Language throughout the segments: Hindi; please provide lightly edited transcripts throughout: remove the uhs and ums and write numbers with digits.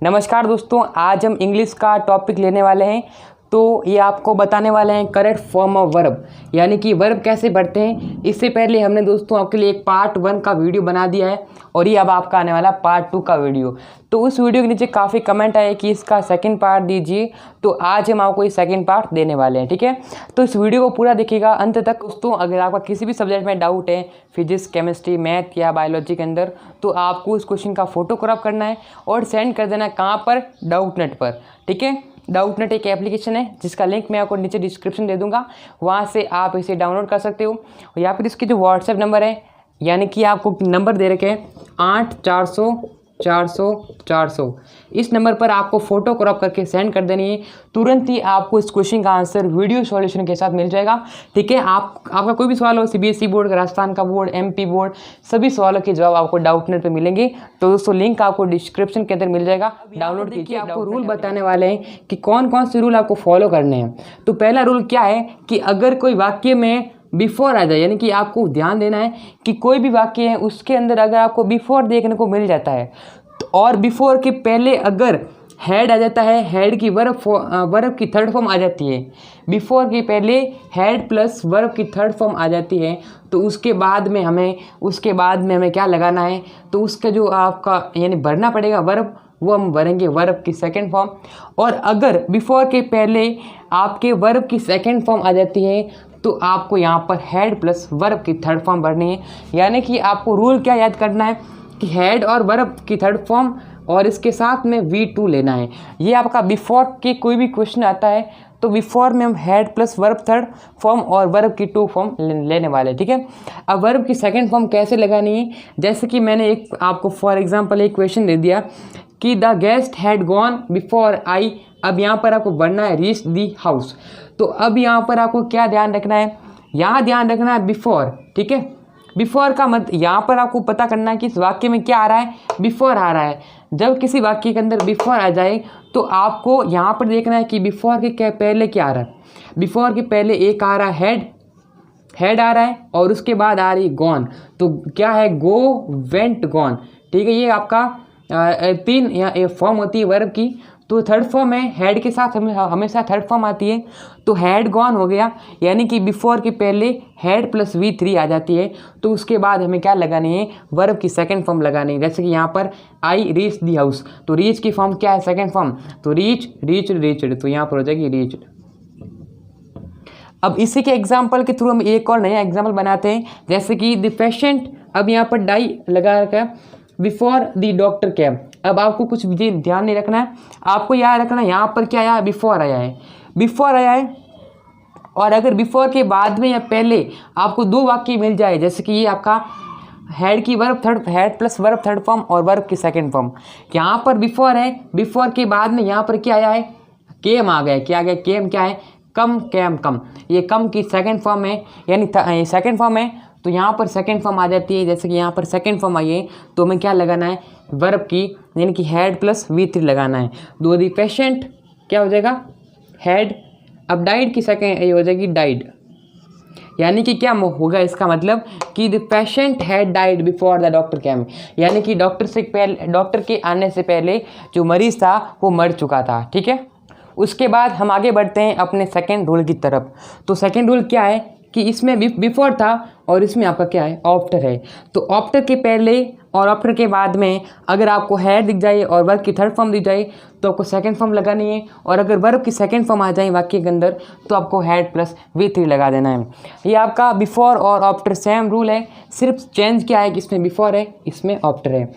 नमस्कार दोस्तों, आज हम इंग्लिश का टॉपिक लेने वाले हैं। तो ये आपको बताने वाले हैं करेक्ट फॉर्म ऑफ वर्ब, यानी कि वर्ब कैसे बढ़ते हैं। इससे पहले हमने दोस्तों आपके लिए एक पार्ट 1 का वीडियो बना दिया है और ये अब आपका आने वाला पार्ट 2 का वीडियो। तो उस वीडियो के नीचे काफ़ी कमेंट आए कि इसका सेकंड पार्ट दीजिए, तो आज हम आपको ये सेकंड पार्ट देने वाले हैं। ठीक है, तो इस वीडियो को पूरा देखिएगा अंत तक दोस्तों। अगर आपका किसी भी सब्जेक्ट में डाउट है, फिजिक्स, केमिस्ट्री, मैथ या बायोलॉजी के अंदर, तो आपको उस क्वेश्चन का फोटो क्रॉप करना है और सेंड कर देना है कहाँ पर, डाउटनेट पर। ठीक है, डाउटनेट एक एप्लीकेशन है जिसका लिंक मैं आपको नीचे डिस्क्रिप्शन दे दूंगा, वहाँ से आप इसे डाउनलोड कर सकते हो। या फिर इसके जो व्हाट्सएप नंबर है, यानी कि आपको नंबर दे रखे हैं 8400 इस नंबर पर आपको फ़ोटो क्रॉप करके सेंड कर देनी है। तुरंत ही आपको इस क्वेश्चन का आंसर वीडियो सॉल्यूशन के साथ मिल जाएगा। ठीक है, आपका कोई भी सवाल हो, सीबीएसई बोर्ड, राजस्थान का बोर्ड, एमपी बोर्ड, सभी सवालों के जवाब आपको डाउटनेट पे मिलेंगे। तो दोस्तों लिंक आपको डिस्क्रिप्शन के अंदर मिल जाएगा, डाउनलोड कीजिए। आपको रूल बताने वाले हैं कि कौन कौन से रूल आपको फॉलो करने हैं। तो पहला रूल क्या है कि अगर कोई वाक्य में बिफोर आ जाए, यानी कि आपको ध्यान देना है कि कोई भी वाक्य है उसके अंदर अगर आपको बिफोर देखने को मिल जाता है और बिफोर के पहले अगर हेड आ जाता है, हेड की वर्ब की थर्ड फॉर्म आ जाती है, बिफोर के पहले हेड प्लस वर्ब की थर्ड फॉर्म आ जाती है, तो उसके बाद में हमें क्या लगाना है, तो उसका जो आपका यानी भरना पड़ेगा वर्ब, वो हम भरेंगे वर्ब की सेकंड फॉर्म। और अगर बिफोर के पहले आपके वर्ब की सेकंड फॉर्म आ जाती है, तो आपको यहाँ पर हेड प्लस वर्ब की थर्ड फॉर्म भरनी है। यानी कि आपको रूल क्या याद करना है कि हेड और वर्ब की थर्ड फॉर्म और इसके साथ में V2 लेना है। ये आपका बिफोर के कोई भी क्वेश्चन आता है तो बिफोर में हम head plus verb third form और वर्ब की 2 फॉर्म लेने वाले। ठीक है, अब वर्ब की सेकंड फॉर्म कैसे लगानी है, जैसे कि मैंने एक आपको फॉर एग्जांपल एक क्वेश्चन दे दिया कि the guest had gone before I. अब यहाँ पर आपको बढ़ना है रीच दी हाउस। तो अब यहाँ पर आपको क्या ध्यान रखना है, यहाँ ध्यान रखना है बिफोर। ठीक है, बिफोर का यहाँ पर आपको पता करना है कि इस वाक्य में क्या आ रहा है, बिफोर आ रहा है। जब किसी वाक्य के अंदर बिफोर आ जाए तो आपको यहाँ पर देखना है कि बिफोर के पहले क्या आ रहा है। बिफोर के पहले एक आ रहा है हेड आ रहा है और उसके बाद आ रही गॉन। तो क्या है, गो, वेंट, गॉन। ठीक है, ये आपका 3 फॉर्म होती है वर्ब की। तो थर्ड फॉर्म है, हेड के साथ हमेशा थर्ड फॉर्म आती है, तो हेड गॉन हो गया, यानी कि बिफोर के पहले हेड प्लस V3 आ जाती है। तो उसके बाद हमें क्या लगानी है, वर्ब की सेकंड फॉर्म लगानी है। जैसे कि यहाँ पर आई रीच दी हाउस, तो रीच की फॉर्म क्या है, सेकंड फॉर्म, तो रीच्ड, तो यहाँ पर हो जाएगी रीच्ड। अब इसी के एग्जाम्पल के थ्रू हम एक और नया एग्जाम्पल बनाते हैं, जैसे कि द पेशेंट, अब यहाँ पर डाई लगा रखा है, बिफोर द डॉक्टर केम। अब आपको कुछ भी ध्यान नहीं रखना है, आपको याद रखना है यहाँ पर क्या आया है, बिफोर आया है। और अगर बिफोर के बाद में या पहले आपको 2 वाक्य मिल जाए, जैसे कि ये आपका head plus verb third form और वर्ब की सेकंड फॉर्म, यहाँ पर बिफोर है, बिफोर के बाद में यहाँ पर क्या आया है, केम आ गया। क्या आ गया, केम क्या है, कम, कैम, कम। ये कम की सेकंड फॉर्म है, यानी सेकंड फॉर्म है, तो यहाँ पर सेकंड फॉर्म आ जाती है। जैसे कि यहाँ पर सेकंड फॉर्म आई है तो हमें क्या लगाना है, वर्ब की, यानी कि हेड प्लस V3 लगाना है। दो दी पेशेंट क्या हो जाएगा, हेड। अब डाइड की सेकंड ये हो जाएगी डाइड, यानी कि क्या होगा, इसका मतलब कि the patient had died before the doctor केम, यानी कि डॉक्टर के आने से पहले जो मरीज था वो मर चुका था। ठीक है, उसके बाद हम आगे बढ़ते हैं अपने सेकंड रूल की तरफ। तो सेकंड रूल क्या है कि इसमें बिफोर था और इसमें आपका क्या है, आफ्टर है। तो आफ्टर के पहले और आफ्टर के बाद में अगर आपको हेड दिख जाए और वर्ब की थर्ड फॉर्म दिख जाए तो आपको सेकंड फॉर्म लगानी है, और अगर वर्ब की सेकंड फॉर्म आ जाए वाक्य के अंदर तो आपको हेड प्लस V3 लगा देना है। ये आपका बिफोर और आफ्टर सेम रूल है, सिर्फ चेंज क्या है कि इसमें बिफोर है, इसमें आफ्टर है।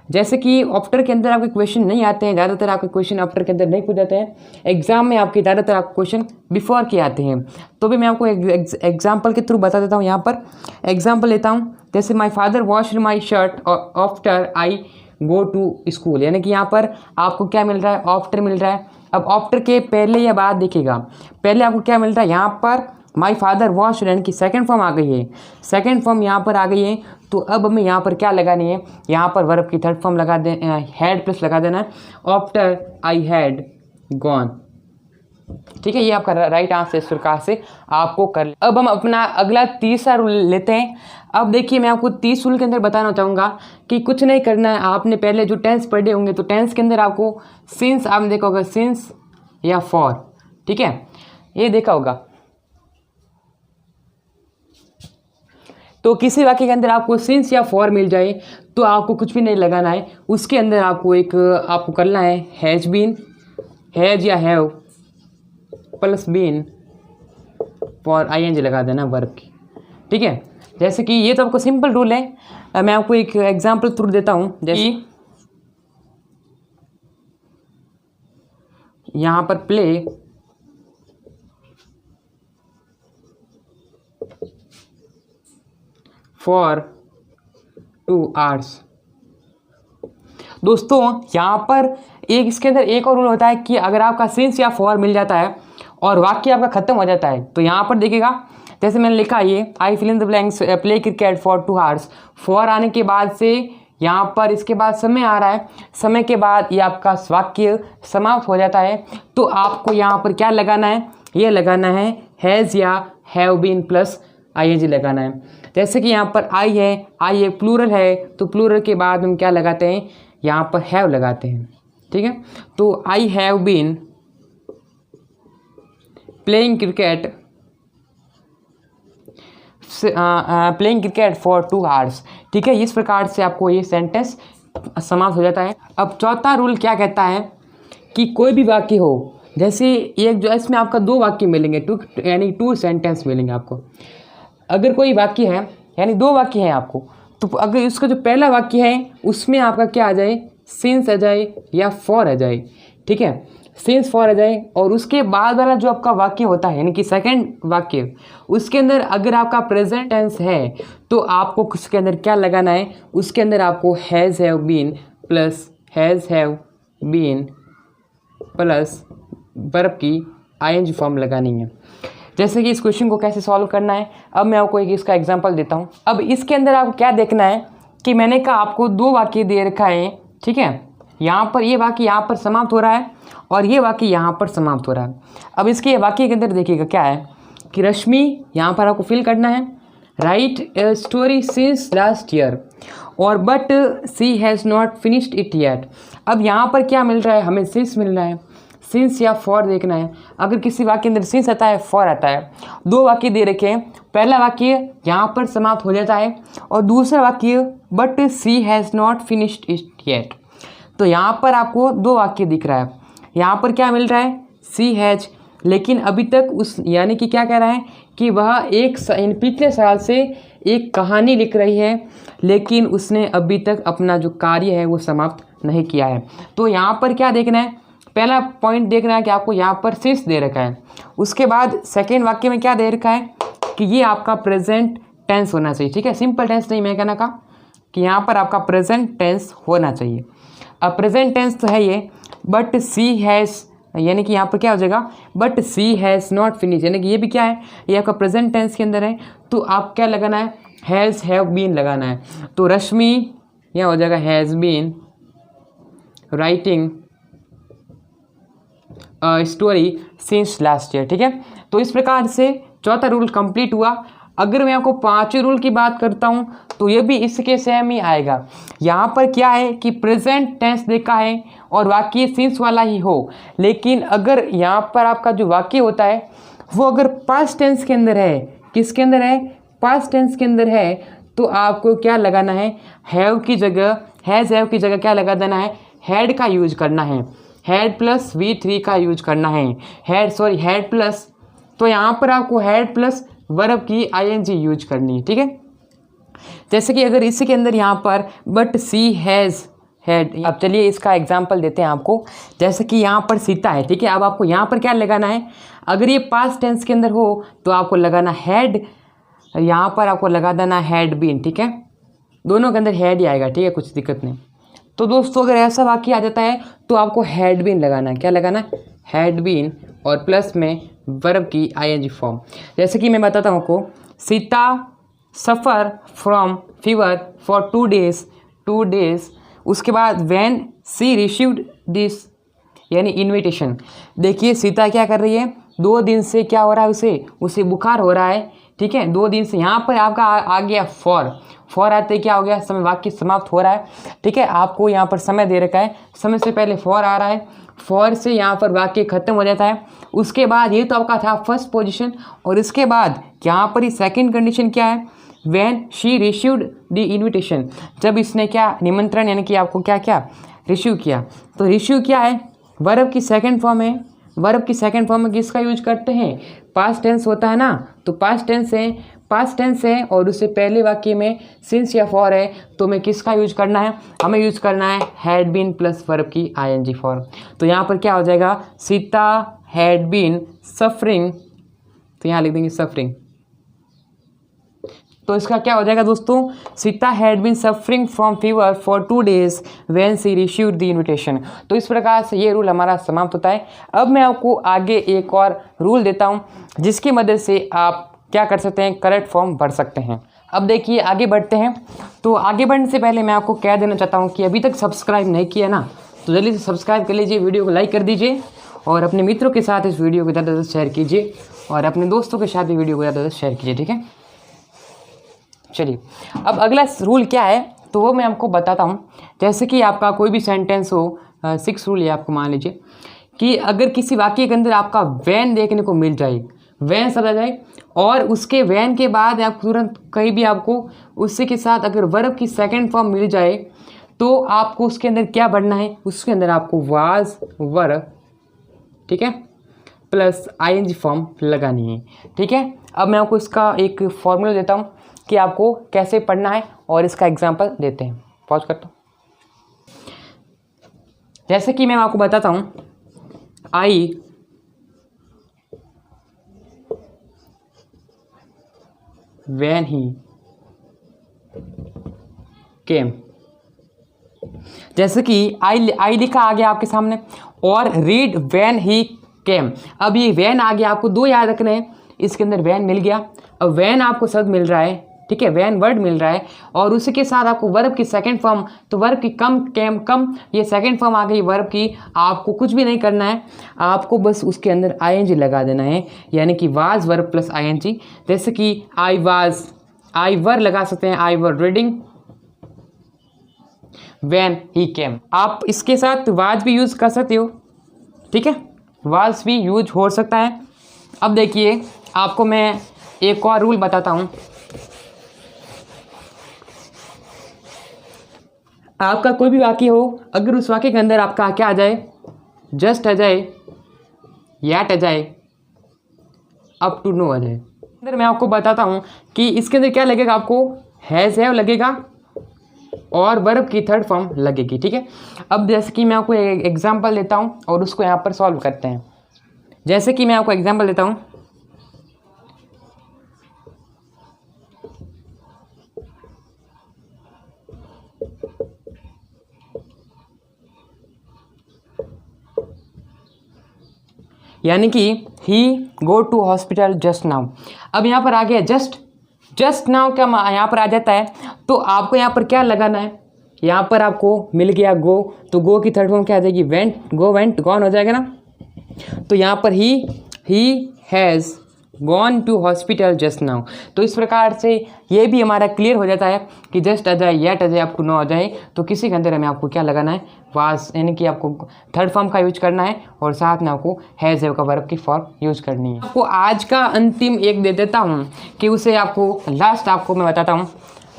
जैसे कि आफ्टर के अंदर आपके क्वेश्चन नहीं आते हैं, ज़्यादातर आपके क्वेश्चन आफ्टर के अंदर नहीं पूछ जाते हैं। एग्जाम में आपके ज़्यादातर आपके क्वेश्चन बिफोर के आते हैं। तो भी मैं आपको एग्जाम्पल के थ्रू बता देता हूँ। यहाँ पर एग्जाम्पल लेता हूँ, जैसे my father wash my shirt after I go to school, यानी कि यहाँ पर आपको क्या मिल रहा है, आफ्टर मिल रहा है। अब आफ्टर के पहले या बाद देखिएगा, पहले आपको क्या मिल रहा है, यहाँ पर माई फादर वॉश, यानी कि सेकंड फॉर्म आ गई है, सेकंड फॉर्म यहाँ पर आ गई है। तो अब हमें यहाँ पर क्या लगानी है, यहाँ पर वर्ब की थर्ड फॉर्म लगा दे, हेड प्लस लगा देना है, आफ्टर आई हैड गॉन। ठीक है, ये आपका राइट आंसर इस प्रकार से आपको कर। अब हम अपना अगला तीसरा रूल लेते हैं। अब देखिए मैं आपको 30 रूल के अंदर बताना चाहूँगा कि कुछ नहीं करना है। आपने पहले जो टेंस पढ़े होंगे तो टेंस के अंदर आपको सिंस आपने देखा होगा, सिंस या फॉर, ठीक है, ये देखा होगा। तो किसी वाक्य के अंदर आपको सिंस या फॉर मिल जाए तो आपको कुछ भी नहीं लगाना है, उसके अंदर आपको करना है हैज बीन, हैज या have plus been for ING लगा देना वर्ब की, ठीक है। जैसे कि ये तो आपको सिंपल रूल है। मैं आपको एक एग्जांपल थ्रू देता हूँ। जैसे यहाँ पर प्ले फॉर 2 hours। दोस्तों यहाँ पर इसके अंदर एक और रूल होता है कि अगर आपका सिंस या फॉर मिल जाता है और वाक्य आपका खत्म हो जाता है तो यहाँ पर देखिएगा, जैसे मैंने लिखा ये I fill in the blanks play cricket for 2 hours। For आने के बाद से यहाँ पर इसके बाद समय आ रहा है, समय के बाद ये आपका वाक्य समाप्त हो जाता है तो आपको यहाँ पर क्या लगाना है, ये लगाना है हैज़ या हैव बीन प्लस आईएनजी लगाना है। जैसे कि यहाँ पर आई है, आई एक प्लूरल है तो प्लूरल के बाद हम क्या लगाते हैं, यहाँ पर हैव लगाते हैं, ठीक है। तो I have been playing cricket for 2 hours, ठीक है। इस प्रकार से आपको ये सेंटेंस समाप्त हो जाता है। अब चौथा रूल क्या कहता है कि कोई भी वाक्य हो, जैसे एक जो इसमें आपका 2 वाक्य मिलेंगे, यानी 2 सेंटेंस मिलेंगे आपको। अगर कोई वाक्य है यानी 2 वाक्य हैं आपको, तो अगर उसका जो पहला वाक्य है उसमें आपका क्या आ जाए, सिंस आ जाए या फॉर आ जाए, ठीक है, सिंस फॉर आ जाए। और उसके बाद वाला जो आपका वाक्य होता है यानी कि सेकंड वाक्य, उसके अंदर अगर आपका प्रेजेंट टेंस है तो आपको उसके अंदर क्या लगाना है, उसके अंदर आपको has have been plus has have been plus verb की आईएनजी फॉर्म लगानी है। जैसे कि इस क्वेश्चन को कैसे सॉल्व करना है, अब मैं आपको एक इसका एग्जांपल देता हूँ। अब इसके अंदर आपको क्या देखना है कि मैंने कहा आपको 2 वाक्य दे रखा है, ठीक है। यहाँ पर ये वाक्य यहाँ पर समाप्त हो रहा है और ये वाक्य यहाँ पर समाप्त हो रहा है। अब इसके वाक्य के अंदर देखिएगा क्या है कि रश्मि, यहाँ पर आपको फिल करना है write a story since last year और but she has not finished it yet. अब यहाँ पर क्या मिल रहा है, हमें सिंस मिल रहा है, सिंस या फॉर देखना है। अगर किसी वाक्य के अंदर सिंस आता है, फॉर आता है, 2 वाक्य दे रखे हैं, पहला वाक्य यहाँ पर समाप्त हो जाता है और दूसरा वाक्य but she has not finished it yet. तो यहाँ पर आपको 2 वाक्य दिख रहा है। यहाँ पर क्या मिल रहा है, सी हैज, लेकिन अभी तक उस यानी कि क्या कह रहा है कि वह पिछले साल से एक कहानी लिख रही है लेकिन उसने अभी तक अपना जो कार्य है वो समाप्त नहीं किया है। तो यहाँ पर क्या देखना है, पहला पॉइंट देखना है कि आपको यहाँ पर सिंस दे रखा है, उसके बाद सेकेंड वाक्य में क्या दे रखा है कि ये आपका प्रेजेंट टेंस होना चाहिए, ठीक है। सिंपल टेंस नहीं, मैं कहना कहा कि यहाँ पर आपका प्रेजेंट टेंस होना चाहिए। अब प्रेजेंट टेंस तो है ये, बट सी हैज़, यानी कि यहाँ पर क्या हो जाएगा, but she has not finish, यानी कि ये भी क्या है, ये आपका प्रेजेंट टेंस के अंदर है तो आप क्या लगाना है, हैज़ हैव बीन लगाना है। तो रश्मि यहाँ हो जाएगा has been writing story since last year, ठीक है। तो इस प्रकार से चौथा रूल कंप्लीट हुआ। अगर मैं आपको 5वें रूल की बात करता हूँ तो ये भी इसके सेम ही आएगा। यहाँ पर क्या है कि प्रेजेंट टेंस देखा है और वाक्य सिंस वाला ही हो, लेकिन अगर यहाँ पर आपका जो वाक्य होता है वो अगर पास्ट टेंस के अंदर है, किसके अंदर है, पास्ट टेंस के अंदर है, तो आपको क्या लगाना है, हैव की जगह, हैज़ हैव की जगह क्या लगा देना है, हैड का यूज करना है, हैड प्लस V3 का यूज करना है, हैड प्लस, तो यहाँ पर आपको हैड प्लस वर्ब की आईएनजी यूज करनी है, ठीक है। जैसे कि अगर इसी के अंदर यहाँ पर बट सी हैज़ हैड, अब चलिए इसका एग्जांपल देते हैं आपको। जैसे कि यहाँ पर सीता है, ठीक है। अब आपको यहाँ पर क्या लगाना है, अगर ये पास्ट टेंस के अंदर हो तो आपको लगाना हैड, यहाँ पर आपको लगा देना हैड बीन, ठीक है। दोनों के अंदर हैड ही आएगा, ठीक है, कुछ दिक्कत नहीं। तो दोस्तों अगर ऐसा वाक्य आ जाता है तो आपको हैड बीन लगाना है, क्या लगाना है, हैड बीन और प्लस में वर्ब की आईएनजी फॉर्म। जैसे कि मैं बताता हूँ आपको, Sita suffer from fever for 2 days, उसके बाद व्हेन सी रिसीव्ड दिस यानी इन्विटेशन। देखिए सीता क्या कर रही है, 2 दिन से क्या हो रहा है, उसे बुखार हो रहा है, ठीक है, 2 दिन से। यहाँ पर आपका आ गया फॉर आते क्या हो गया, समय वाक्य समाप्त हो रहा है, ठीक है। आपको यहाँ पर समय दे रखा है, समय से पहले फॉर आ रहा है, फॉर से यहाँ पर वाक्य खत्म हो जाता है। उसके बाद ये तो आपका था फर्स्ट पोजीशन, और इसके बाद यहाँ पर ही सेकंड कंडीशन क्या है, when she received the invitation, जब इसने क्या निमंत्रण यानी कि आपको क्या क्या रिसीव किया। तो रिसीव क्या है, वर्ब की सेकंड फॉर्म है। वर्ब की सेकंड फॉर्म में किसका यूज करते हैं, पास्ट टेंस होता है ना, तो पास्ट टेंस है और उससे पहले वाक्य में सिंस या फॉर है, तो हमें किसका यूज करना है, हमें यूज करना है हैड बीन प्लस वर्ब की आईएनजी फॉर्म। तो यहाँ पर क्या हो जाएगा, सीता हैड बीन सफरिंग, तो यहाँ लिख देंगे सफरिंग। तो इसका क्या हो जाएगा दोस्तों, Sita had been suffering from fever for 2 days when she received the invitation. तो इस प्रकार से ये रूल हमारा समाप्त होता है। अब मैं आपको आगे एक और रूल देता हूँ जिसकी मदद से आप क्या कर सकते हैं, करेक्ट फॉर्म भर सकते हैं। अब देखिए आगे बढ़ते हैं। तो आगे बढ़ने से पहले मैं आपको कह देना चाहता हूँ कि अभी तक सब्सक्राइब नहीं किया ना, तो जल्दी से सब्सक्राइब कर लीजिए, वीडियो को लाइक कर दीजिए और अपने मित्रों के साथ इस वीडियो को ज़्यादा से ज़्यादा शेयर कीजिए और अपने दोस्तों के साथ भी वीडियो को ज़्यादा से शेयर कीजिए, ठीक है। चलिए अब अगला रूल क्या है तो वो मैं आपको बताता हूँ। जैसे कि आपका कोई भी सेंटेंस हो, 6 रूल है आपको, मान लीजिए कि अगर किसी वाक्य के अंदर आपका वैन देखने को मिल जाए, वैन शब्द आ जाए और उसके वैन के बाद आप तुरंत कहीं भी आपको उसी के साथ अगर वर्ब की सेकंड फॉर्म मिल जाए, तो आपको उसके अंदर क्या बढ़ना है, उसके अंदर आपको वाज वर्ब, ठीक है, प्लस आईएनजी फॉर्म लगानी है, ठीक है। अब मैं आपको इसका एक फॉर्मूला देता हूँ कि आपको कैसे पढ़ना है और इसका एग्जाम्पल देते हैं। पॉज करता हूँ। जैसे कि मैं आपको बताता हूँ, आई व्हेन ही केम, जैसे कि आई लिखा आ गया आपके सामने और रीड व्हेन ही केम। अब ये व्हेन आ गया, आपको 2 याद रखने हैं, इसके अंदर व्हेन मिल गया। अब व्हेन आपको शब्द मिल रहा है, ठीक है, व्हेन वर्ड मिल रहा है और उसी के साथ आपको वर्ब की सेकंड फॉर्म, तो वर्ब की कम केम कम, ये सेकंड फॉर्म आ गई वर्ब की। आपको कुछ भी नहीं करना है, आपको बस उसके अंदर आईएनजी लगा देना है, यानी कि वाज वर्ब प्लस आईएनजी। जैसे कि आई वाज, आई वर लगा सकते हैं, आई वर रीडिंग व्हेन ही केम। आप इसके साथ वाज भी यूज कर सकते हो, ठीक है, वाज भी यूज हो सकता है। अब देखिए आपको मैं एक और रूल बताता हूँ। आपका कोई भी वाक्य हो, अगर उस वाक्य के अंदर आपका क्या आ जाए, जस्ट आ जाए, यट आ जाए, अप टू नो आ जाए, अंदर मैं आपको बताता हूँ कि इसके अंदर क्या लगेगा, आपको हैज़ हैव लगेगा और वर्ब की थर्ड फॉर्म लगेगी, ठीक है। अब जैसे कि मैं आपको एक एग्जांपल देता हूँ और उसको यहाँ पर सॉल्व करते हैं। जैसे कि मैं आपको एग्जांपल देता हूँ, यानी कि he go to hospital just now. अब यहाँ पर आ गया जस्ट नाउ क्या यहाँ पर आ जाता है, तो आपको यहाँ पर क्या लगाना है, यहाँ पर आपको मिल गया गो, तो गो की थर्ड फॉर्म क्या आ जाएगी, वेंट, गो वेंट गॉन हो जाएगा ना। तो यहाँ पर he has gone to hospital just now. तो इस प्रकार से ये भी हमारा क्लियर हो जाता है कि जस्ट आ जाए, येट आ जाए, आपको नो आ जाए, तो किसी के अंदर हमें आपको क्या लगाना है, वाज, यानी कि आपको थर्ड फॉर्म का यूज करना है और साथ में आपको हैज़ हैव का वर्ब की फॉर्म यूज करनी है। आपको आज का अंतिम एक दे देता हूँ कि उसे आपको लास्ट आपको मैं बताता हूँ,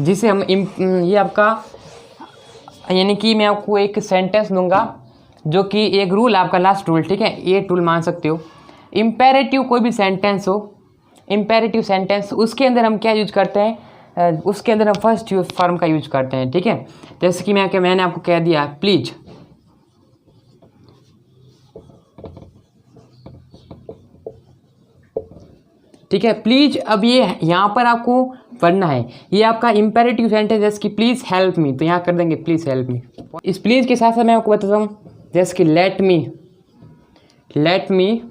जिसे हम ये आपका, यानी कि मैं आपको एक सेंटेंस दूंगा जो कि एक रूल आपका लास्ट रूल, ठीक है, ये रूल मान सकते हो। इम्पेरेटिव कोई भी सेंटेंस हो, इम्पेरेटिव सेंटेंस, उसके अंदर हम क्या यूज करते हैं, उसके अंदर हम फर्स्ट फॉर्म का यूज करते हैं, ठीक है। जैसे कि मैंने आपको कह दिया प्लीज, ठीक है, प्लीज। अब ये यहाँ पर आपको पढ़ना है, ये आपका इम्पेरेटिव सेंटेंस जैसे कि प्लीज हेल्प मी, तो यहाँ कर देंगे प्लीज हेल्प मी। इस प्लीज के साथ साथ मैं आपको बताता हूँ, जैसे कि लेट मी,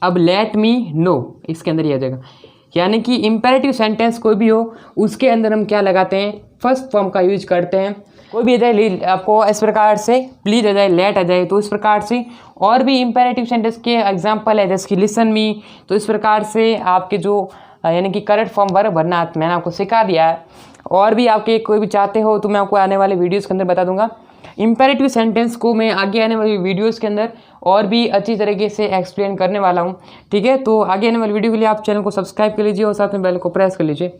अब लेट मी नो, इसके अंदर ये आ जाएगा। यानी कि इम्पेरेटिव सेंटेंस कोई भी हो, उसके अंदर हम क्या लगाते हैं, फर्स्ट फॉर्म का यूज करते हैं। कोई भी आ जाए आपको इस प्रकार से, प्लीज़ आ जाए, लेट आ जाए, तो इस प्रकार से। और भी इंपेरेटिव सेंटेंस के एग्जाम्पल है जैसे कि लिसन मी, तो इस प्रकार से आपके जो यानी कि करेक्ट फॉर्म वर्ब भरना मैंने आपको सिखा दिया है। और भी आपके कोई भी चाहते हो तो मैं आपको आने वाले वीडियोज़ के अंदर बता दूंगा। इंपेरेटिव सेंटेंस को मैं आगे आने वाली वीडियोज़ के अंदर और भी अच्छी तरीके से एक्सप्लेन करने वाला हूँ, ठीक है। तो आगे आने वाली वीडियो के लिए आप चैनल को सब्सक्राइब कर लीजिए और साथ में बेल को प्रेस कर लीजिए।